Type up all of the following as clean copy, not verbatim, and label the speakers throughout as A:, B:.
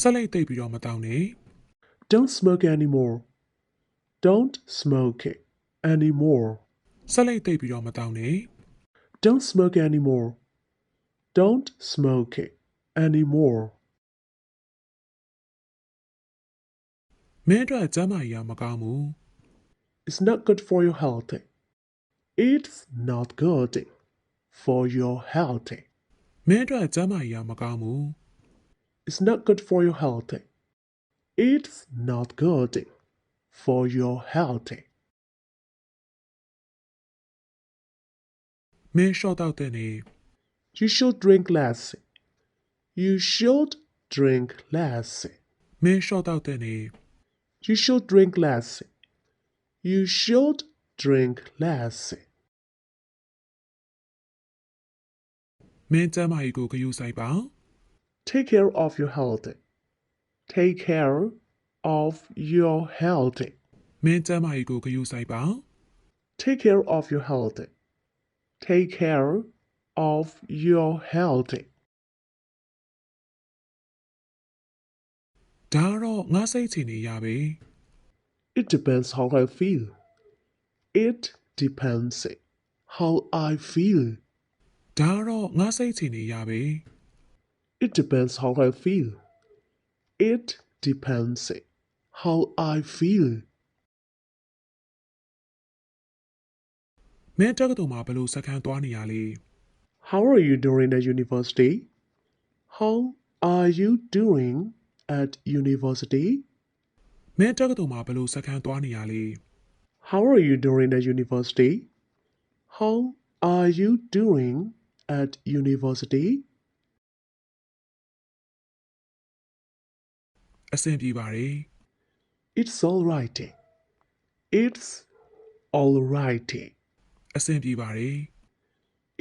A: ဆက်လိုက်သိပ်ပြီးတော့မတောင်းနဲ့
B: Don't smoke anymore. Don't smoke it anymore.
A: ဆက်လိုက်သိပ်ပြီးတော့မတောင်းနဲ့
B: Don't smoke anymore. Don't smoke it anymore.
A: မင်းအတွက်ကျန်းမာရေးမကောင်းဘူး
B: It's not good for your health. It's not good for your health.
A: မင်းအတွက်ကျန်းမာရေးမကောင်းဘူး
B: It's not good for your health. It's not good for your health.
A: မင်းရှော့တော့တဲ့နေ
B: You should drink less. You should drink less.
A: မင်းရှော့တော့တဲ့နေ
B: You should drink less. You should drink less.
A: မင်းကျန်းမာရေးကိုဂရုစိုက်ပါ
B: Take care of your health. Take care of your health.
A: မင်းကျန်းမာရေးကိုဂရုစိုက်ပါ
B: Take care of your health. Take care of your health.
A: ဒါကတော့ငါစိတ်ချနေရပဲ
B: It depends how I feel. It depends how I feel.
A: ဒါကတော့ငါစိတ်ချနေရပဲ
B: It depends how I feel. It depends how I feel.
A: မင်းတက္ကသိုလ်မှာဘယ်လိုစကန်သွားနေရလဲ
B: How are you doing at university? How are you doing at university?
A: မင်းတက္ကသိုလ်မှာဘယ်လိုစကန်သွားနေရလဲ
B: How are you doing at university? How are you doing at university?
A: အဆင်ပြေပါတယ်
B: It's all right. It's all right.
A: အဆင်ပြေပါတယ်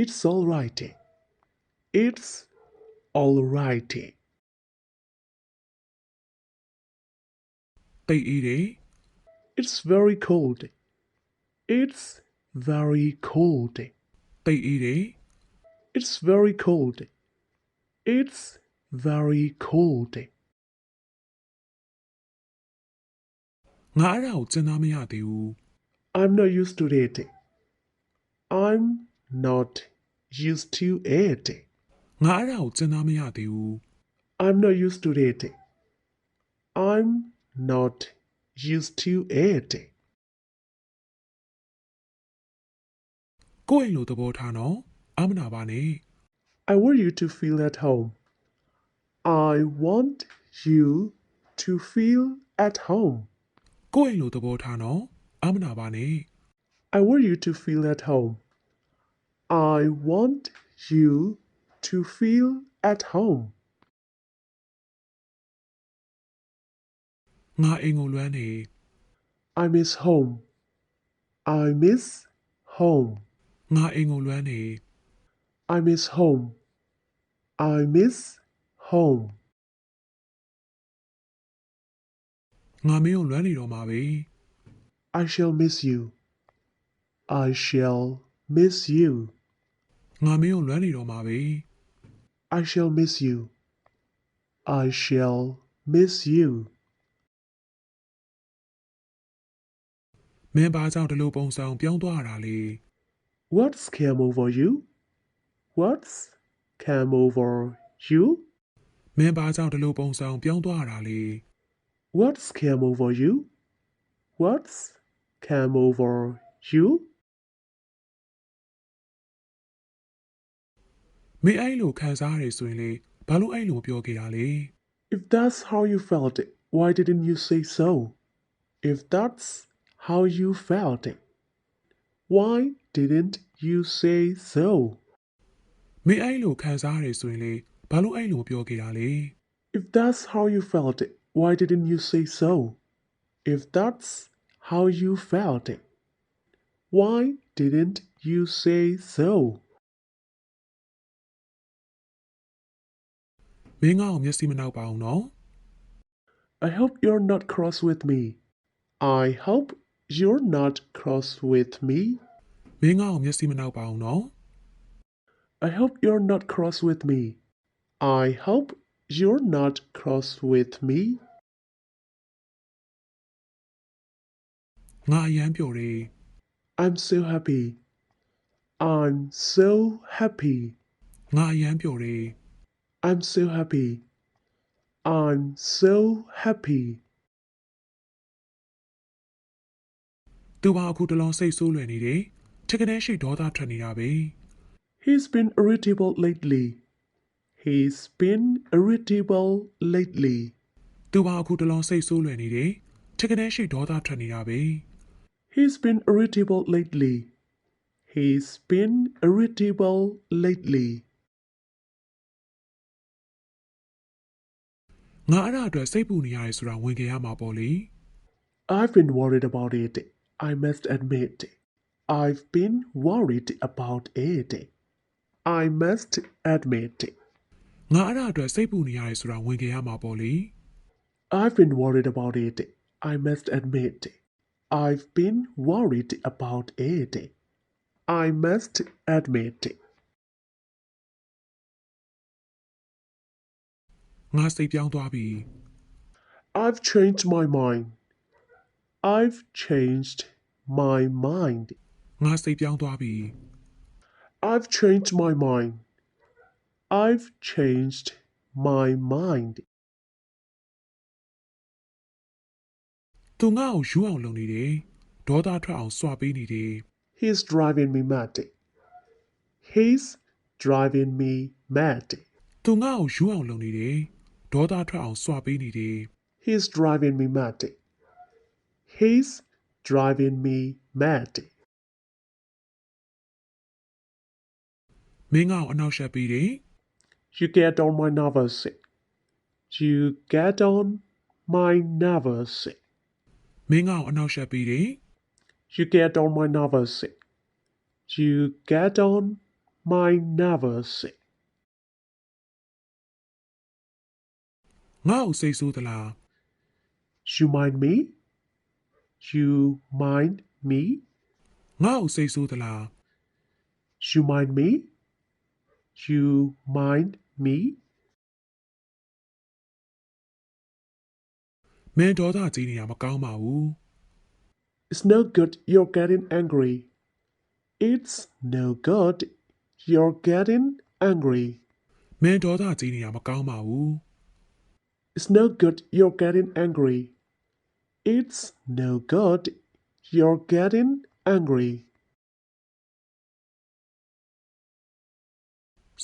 B: It's all right. It's all right.
A: တိတ်အေးတယ်
B: It's very cold. It's very cold.
A: တိတ်အေးတယ်
B: It's very cold. It's very cold.
A: ငါအဲ့ဒါကိုစဉ်းစားမရသေးဘူး
B: I'm not used to it. I'm not used to it.
A: ငါအဲ့ဒါကိုစဉ်းစားမရသေးဘူး
B: I'm not used to it. I'm not used to it.
A: ကိုယ့်အိမ်လိုသဘောထားနော်အမနာပါနဲ့
B: I want you to feel at home. I want you to feel at home.
A: ကိုယ့်အိမ်လိုသဘောထားနော်အမနာပါနဲ့
B: I want you to feel at home. I want you to feel at home.
A: ငါအိမ်ကိုလွမ်းနေ
B: I miss home. I miss home.
A: ငါအိမ်ကိုလွမ်းနေ
B: I miss home. I miss home.
A: ငါမင်းကိုလွမ်းနေတော့မှာပဲ
B: I shall miss you. I shall miss you.
A: ငါမင်းကိုလွမ်းနေတော့မှာပဲ
B: I shall miss you. I shall miss you.
A: မင်းဘာကြောင့်ဒီလိုပုံစံပြောင်းသွားရတာလဲ
B: What's came over you? What's came over you?
A: မင်းဘာကြောင့်ဒီလိုပုံစံပြောင်းသွားရတာလဲ
B: What's came over you? What's came over you?
A: မင်းအဲ့လိုခံစားရတယ်ဆိုရင်လေဘာလို့အဲ့လိုပြောခဲ့တာလဲ
B: If that's how you felt it, why didn't you say so? If that's how you felt it, why didn't you say so?
A: မင်းအဲ့လိုခံစားရတယ်ဆိုရင်လေဘာလို့အဲ့လိုပြောခဲ့တာလဲ
B: If that's how you felt it, why didn't you say so? If that's how you felt it, why didn't you say so?
A: မင်းငါ့ကိုမျက်စိမနှောက်ပါအောင်နော်
B: I hope you're not cross with me. I hope you're not cross with me.
A: မင်းငါ့ကိုမျက်စိမနှောက်ပါအောင်နော်
B: I hope you're not cross with me. I hope You're not cross with me.
A: ငါအယမ်းပျော်တယ်
B: I'm so happy. I'm so happy.
A: ငါအယမ်းပျော်တယ်
B: I'm so happy. I'm so happy.
A: သူဘာအခုတလုံးစိတ်ဆိုးလွယ်နေတယ်ထက်ကနေရှိဒေါသထွက်နေတာပဲ
B: He's been irritable lately. He's been irritable lately.
A: သူဘာအခုတလုံးစိတ်ဆိုးလွယ်နေတယ်ထက်ကနေရှိဒေါသထွက်နေတာပဲ
B: He's been irritable lately. He's been irritable lately.
A: ငါအဲ့ဒါအတွက်စိတ်ပူနေရတယ်ဆိုတာဝင်ကြရမှာပေါ့လေ
B: I've been worried about it, I must admit. I've been worried about it. I must admit.
A: ငါအဲ့ဒါအတွက်စိတ်ပူနေရတယ်ဆိုတာဝင်ကြရမှာပေါ့လေ
B: I've been worried about it, I must admit. I've been worried about it. I must admit.
A: ငါစိတ်ပြောင်းသွားပြီ
B: I've changed my mind. I've changed my mind.
A: ငါစိတ်ပြောင်းသွားပြီ
B: I've changed my mind. I've changed my mind.
A: သူငါ့ကိုယူအောင်လုပ်နေတယ်ဒေါသထွက်အောင်စွာပေးနေတယ်
B: He's driving me mad. He's driving me mad.
A: သူငါ့ကိုယူအောင်လုပ်နေတယ်ဒေါသထွက်အောင်စွာပေးနေတယ်
B: He's driving me mad. He's driving me mad.
A: မင်းငါ့ကိုအနောက်ရှက်ပေးတယ်
B: You get on my nerves. You get on my nerves.
A: မင်းငါ့ကိုအနောက်ရှက်ပေးတယ်
B: You get on my nerves. You get on my nerves.
A: ငါ့ကိုစိတ်ဆိုးသလား
B: You mind me? You mind me?
A: ငါ့ကိုစိတ်ဆိုးသလား
B: You mind me? You mind me?
A: မင်းဒေါသကြီးနေတာမကောင်းပါဘူး
B: It's no good you're getting angry. It's no good you're getting angry.
A: မင်းဒေါသကြီးနေတာမကောင်းပါဘူး
B: It's no good you're getting angry. It's no good you're getting angry.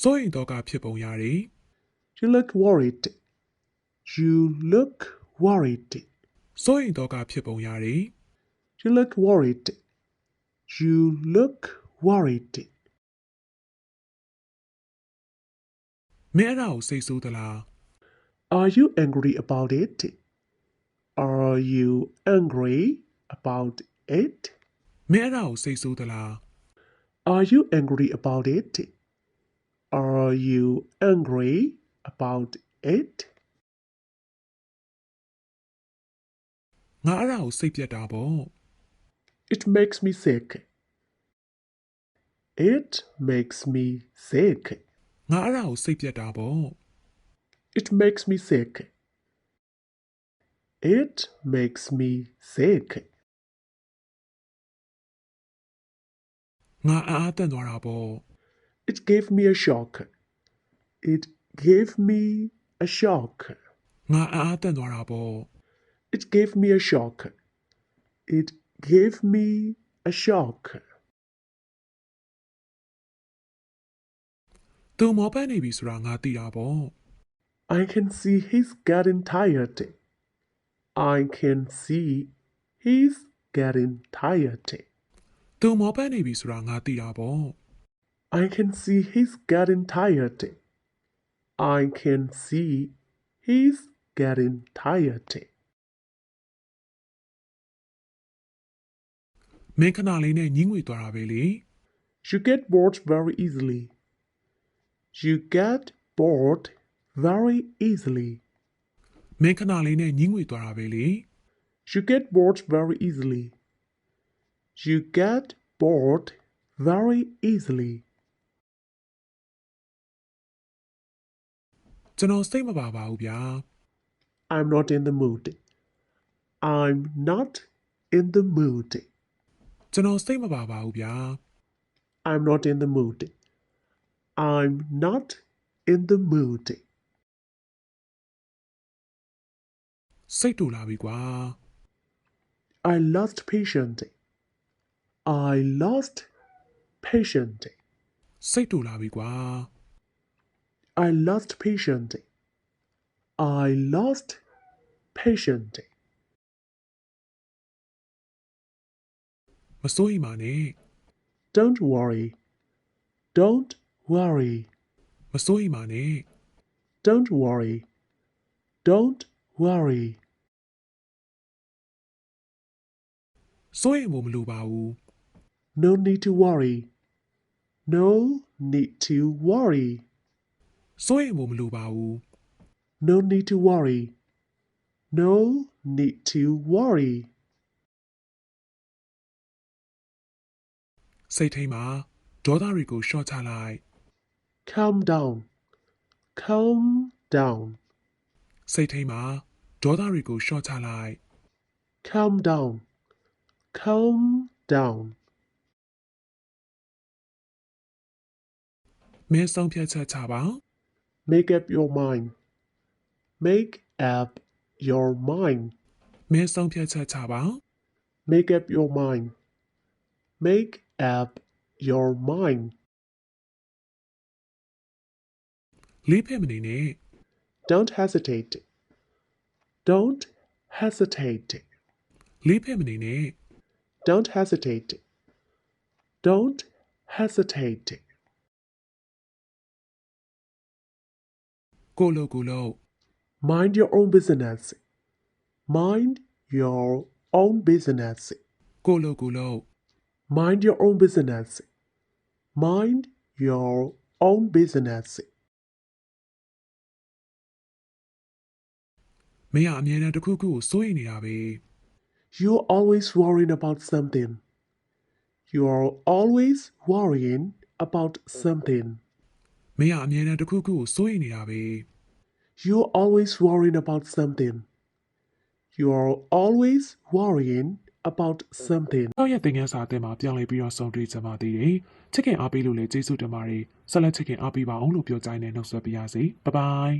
A: စိုးရိမ်တော့ကဖြစ်ပုံရတယ်
B: You look worried. You look worried.
A: စိုးရိမ်တော့ကဖြစ်ပုံရတယ်
B: You look worried. You look worried.
A: မင်းအဲ့ဒါကိုစိတ်ဆိုးသလား
B: Are you angry about it? Are you angry about it?
A: မင်းအဲ့ဒါကိုစိတ်ဆိုးသလား
B: Are you angry about it? Are you angry about it?
A: ငါအဲ့ဒါကိုစိတ်ပြတ်တာပေါ့
B: It makes me sick. It makes me sick.
A: ငါအဲ့ဒါကိုစိတ်ပြတ်တာပေါ့
B: It makes me sick. It makes me sick.
A: ငါအားတန့်သွားတာပေါ့
B: It gave me a shock. It gave me a shock.
A: ငါအားတန့်သွားတာပေါ့
B: It gave me a shock. It gave me a shock.
A: သူမောပန်းနေပြီဆိုတာငါသိတာပေါ့
B: I can see he's getting tired. I can see he's getting tired.
A: သူမောပန်းနေပြီဆိုတာငါသိတာပေါ့
B: I can see he's getting tired. I can see he's getting tired.
A: မင်းခဏလေးနဲ့ညင်းငွေသွားတာပဲလေ
B: You get bored very easily. You get bored very easily.
A: မင်းခဏလေးနဲ့ညင်းငွေသွားတာပဲလေ
B: You get bored very easily. You get bored very easily.
A: ကျွန်တော်စိတ်မပါပါဘူးဗျာ
B: I'm not in the mood. I'm not in the mood.
A: ကျွန်တော်စိတ်မပါပါဘူးဗျာ
B: I'm not in the mood. I'm not in the mood.
A: စိတ်တူလာပြီကွာ
B: I lost patience. I lost patience.
A: စိတ်တူလာပြီကွာ
B: I lost patience. I lost patience.
A: မစိုးရိမ်ပါနဲ့
B: Don't worry. Don't worry.
A: မစိုးရိမ်ပါနဲ့
B: Don't worry. Don't worry.
A: စိုးရိမ်ဖို့မလိုပါဘူး
B: No need to worry. No need to worry.
A: စိုးရိမ်ဖို့မလိုပါဘူး
B: No need to worry. No need to worry.
A: စိတ်ထိန်ပါဒေါသတွေကိုရှော့ချလိုက်
B: Calm down. Calm down.
A: စိတ်ထိန်ပါဒေါသတွေကိုရှော့ချလိုက်
B: Calm down. Calm down.
A: မင်းဆုံးဖြတ်ချက်ချပါ
B: Make up your mind. Make up your mind.
A: မင်းဆုံးဖြတ်ချက်ချပါ
B: Make up your mind. Make up your mind.
A: လေးဖက်မနေနဲ့
B: Don't hesitate. Don't hesitate.
A: လေးဖက်မနေနဲ့
B: Don't hesitate. Don't hesitate.
A: ကိုလိုကိုလို
B: Mind your own business. Mind your own business.
A: ကိုလိုကိုလို
B: Mind your own business. Mind your own business.
A: မင်းကအမြဲတမ်းတစ်ခုခုကိုစိုးရိမ်နေတာပဲ
B: You're always worrying about something. You're always worrying about something.
A: မင်းကအမြဲတမ်းတစ်ခုခုကိုစိုးရိမ်နေတာပဲ
B: You're always worrying about something. You're always worrying about something.
A: တော့ရဲ့သင်ခန်းစာအသစ်မှာပြောင်းလဲပြီးတော့ဆုံးတွေ့ကြပါသေးတယ်ချစ်ခင်အားပေးလို့လည်းကျေးဇူးတင်ပါတယ်ဆက်လက်ချစ်ခင်အားပေးပါအောင်လို့ပြောကြတဲ့နှုတ်ဆက်ပြရစီဘိုင်ဘိုင်